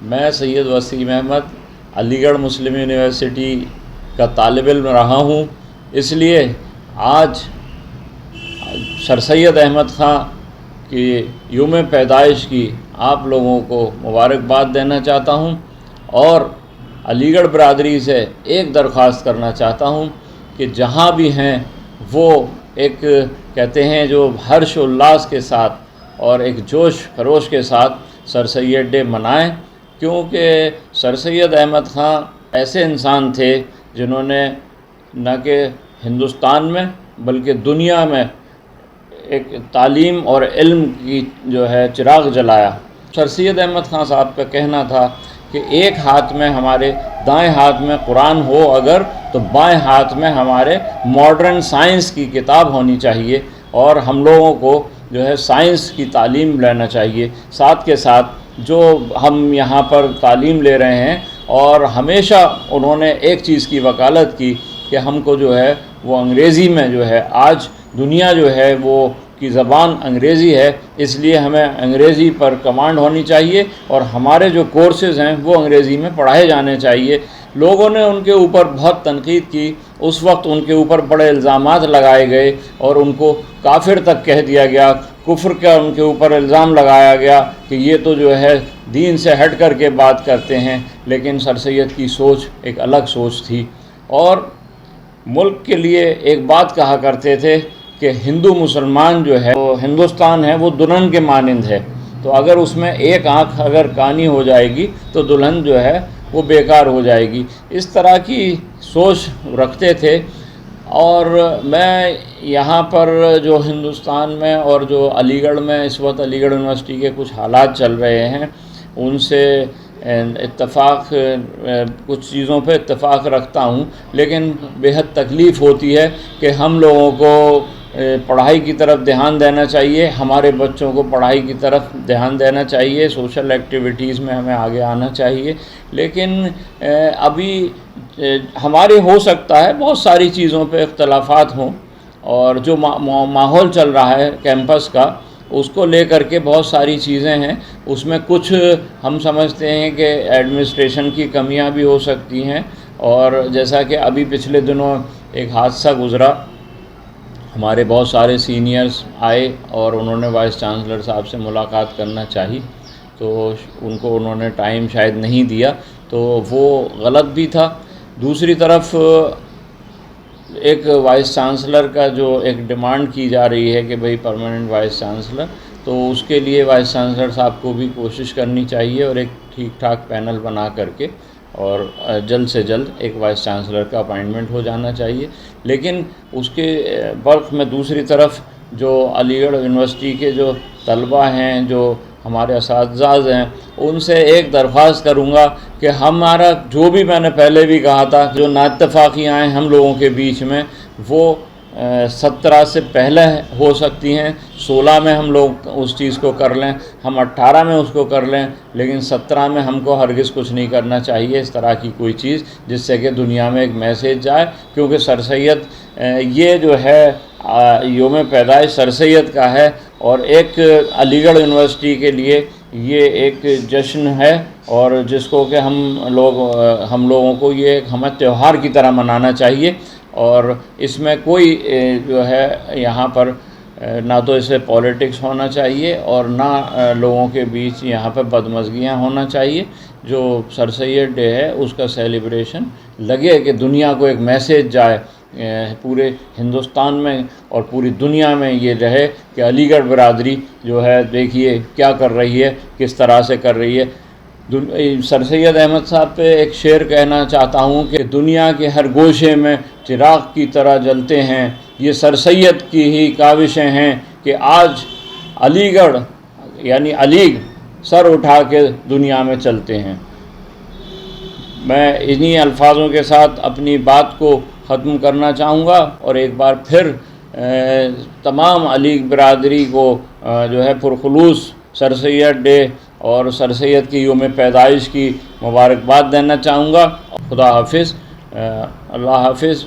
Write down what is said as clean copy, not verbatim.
میں سید وسیم احمد علی گڑھ مسلم یونیورسٹی کا طالب علم رہا ہوں، اس لیے آج سر سید احمد خان کی یوم پیدائش کی آپ لوگوں کو مبارکباد دینا چاہتا ہوں، اور علی گڑھ برادری سے ایک درخواست کرنا چاہتا ہوں کہ جہاں بھی ہیں وہ ایک کہتے ہیں جو ہرش و الاس کے ساتھ اور ایک جوش خروش کے ساتھ سر سید ڈے منائیں، کیونکہ سر سید احمد خان ایسے انسان تھے جنہوں نے نہ کہ ہندوستان میں بلکہ دنیا میں ایک تعلیم اور علم کی جو ہے چراغ جلایا۔ سر سید احمد خان صاحب کا کہنا تھا کہ ایک ہاتھ میں ہمارے دائیں ہاتھ میں قرآن ہو اگر، تو بائیں ہاتھ میں ہمارے ماڈرن سائنس کی کتاب ہونی چاہیے، اور ہم لوگوں کو جو ہے سائنس کی تعلیم لینا چاہیے۔ ساتھ کے ساتھ جو ہم یہاں پر تعلیم لے رہے ہیں، اور ہمیشہ انہوں نے ایک چیز کی وکالت کی کہ ہم کو جو ہے وہ انگریزی میں جو ہے، آج دنیا جو ہے وہ کی زبان انگریزی ہے، اس لیے ہمیں انگریزی پر کمانڈ ہونی چاہیے، اور ہمارے جو کورسز ہیں وہ انگریزی میں پڑھائے جانے چاہیے۔ لوگوں نے ان کے اوپر بہت تنقید کی، اس وقت ان کے اوپر بڑے الزامات لگائے گئے اور ان کو کافر تک کہہ دیا گیا، کفر کا ان کے اوپر الزام لگایا گیا کہ یہ تو جو ہے دین سے ہٹ کر کے بات کرتے ہیں، لیکن سر سید کی سوچ ایک الگ سوچ تھی، اور ملک کے لیے ایک بات کہا کرتے تھے کہ ہندو مسلمان جو ہے وہ ہندوستان ہے وہ دلہن کے مانند ہے، تو اگر اس میں ایک آنکھ اگر کانی ہو جائے گی تو دلہن جو ہے وہ بیکار ہو جائے گی۔ اس طرح کی سوچ رکھتے تھے، اور میں یہاں پر جو ہندوستان میں اور جو علی گڑھ میں اس وقت علی گڑھ یونیورسٹی کے کچھ حالات چل رہے ہیں ان سے اتفاق، کچھ چیزوں پہ اتفاق رکھتا ہوں، لیکن بہت تکلیف ہوتی ہے کہ ہم لوگوں کو پڑھائی کی طرف دھیان دینا چاہیے، ہمارے بچوں کو پڑھائی کی طرف دھیان دینا چاہیے، سوشل ایکٹیویٹیز میں ہمیں آگے آنا چاہیے، لیکن ابھی ہمارے ہو سکتا ہے بہت ساری چیزوں پہ اختلافات ہوں، اور جو ماحول چل رہا ہے کیمپس کا اس کو لے کر کے بہت ساری چیزیں ہیں، اس میں کچھ ہم سمجھتے ہیں کہ ایڈمنسٹریشن کی کمیاں بھی ہو سکتی ہیں، اور جیسا کہ ابھی پچھلے دنوں ایک حادثہ گزرا، ہمارے بہت سارے سینئرز آئے اور انہوں نے وائس چانسلر صاحب سے ملاقات کرنا چاہی، تو ان کو انہوں نے ٹائم شاید نہیں دیا، تو وہ غلط بھی تھا۔ دوسری طرف ایک وائس چانسلر کا جو ایک ڈیمانڈ کی جا رہی ہے کہ بھئی پرماننٹ وائس چانسلر، تو اس کے لیے وائس چانسلر صاحب کو بھی کوشش کرنی چاہیے اور ایک ٹھیک ٹھاک پینل بنا کر کے، اور جلد سے جلد ایک وائس چانسلر کا اپائنٹمنٹ ہو جانا چاہیے۔ لیکن اس کے برق میں دوسری طرف جو علی گڑھ یونیورسٹی کے جو طلبہ ہیں، جو ہمارے اساتذہ ہیں، ان سے ایک درخواست کروں گا کہ ہمارا جو بھی میں نے پہلے بھی کہا تھا، جو نااتفاقیاں ہیں ہم لوگوں کے بیچ میں، وہ 17 سے پہلے ہو سکتی ہیں، 16 میں ہم لوگ اس چیز کو کر لیں، ہم 18 میں اس کو کر لیں، لیکن 17 میں ہم کو ہرگز کچھ نہیں کرنا چاہیے اس طرح کی کوئی چیز جس سے کہ دنیا میں ایک میسیج جائے، کیونکہ سر سید یہ جو ہے یوم پیدائش سر سید کا ہے، اور ایک علی گڑھ یونیورسٹی کے لیے یہ ایک جشن ہے، اور جس کو کہ ہم لوگوں کو یہ ہمیں تہوار کی طرح منانا چاہیے، اور اس میں کوئی جو ہے یہاں پر نہ تو اسے پولیٹکس ہونا چاہیے اور نہ لوگوں کے بیچ یہاں پہ بدمزگیاں ہونا چاہیے۔ جو سر سید ڈے ہے اس کا سیلیبریشن لگے کہ دنیا کو ایک میسیج جائے، پورے ہندوستان میں اور پوری دنیا میں یہ رہے کہ علی گڑھ برادری جو ہے دیکھیے کیا کر رہی ہے، کس طرح سے کر رہی ہے۔ سر سید احمد صاحب پہ ایک شعر کہنا چاہتا ہوں کہ دنیا کے ہر گوشے میں چراغ کی طرح جلتے ہیں، یہ سر سید کی ہی کاوشیں ہیں کہ آج علی گڑھ یعنی علی سر اٹھا کے دنیا میں چلتے ہیں۔ میں انہی الفاظوں کے ساتھ اپنی بات کو ختم کرنا چاہوں گا، اور ایک بار پھر تمام علی برادری کو جو ہے پرخلوص سر سید ڈے اور سر سید کی یوم پیدائش کی مبارکباد دینا چاہوں گا۔ خدا حافظ، اللہ حافظ۔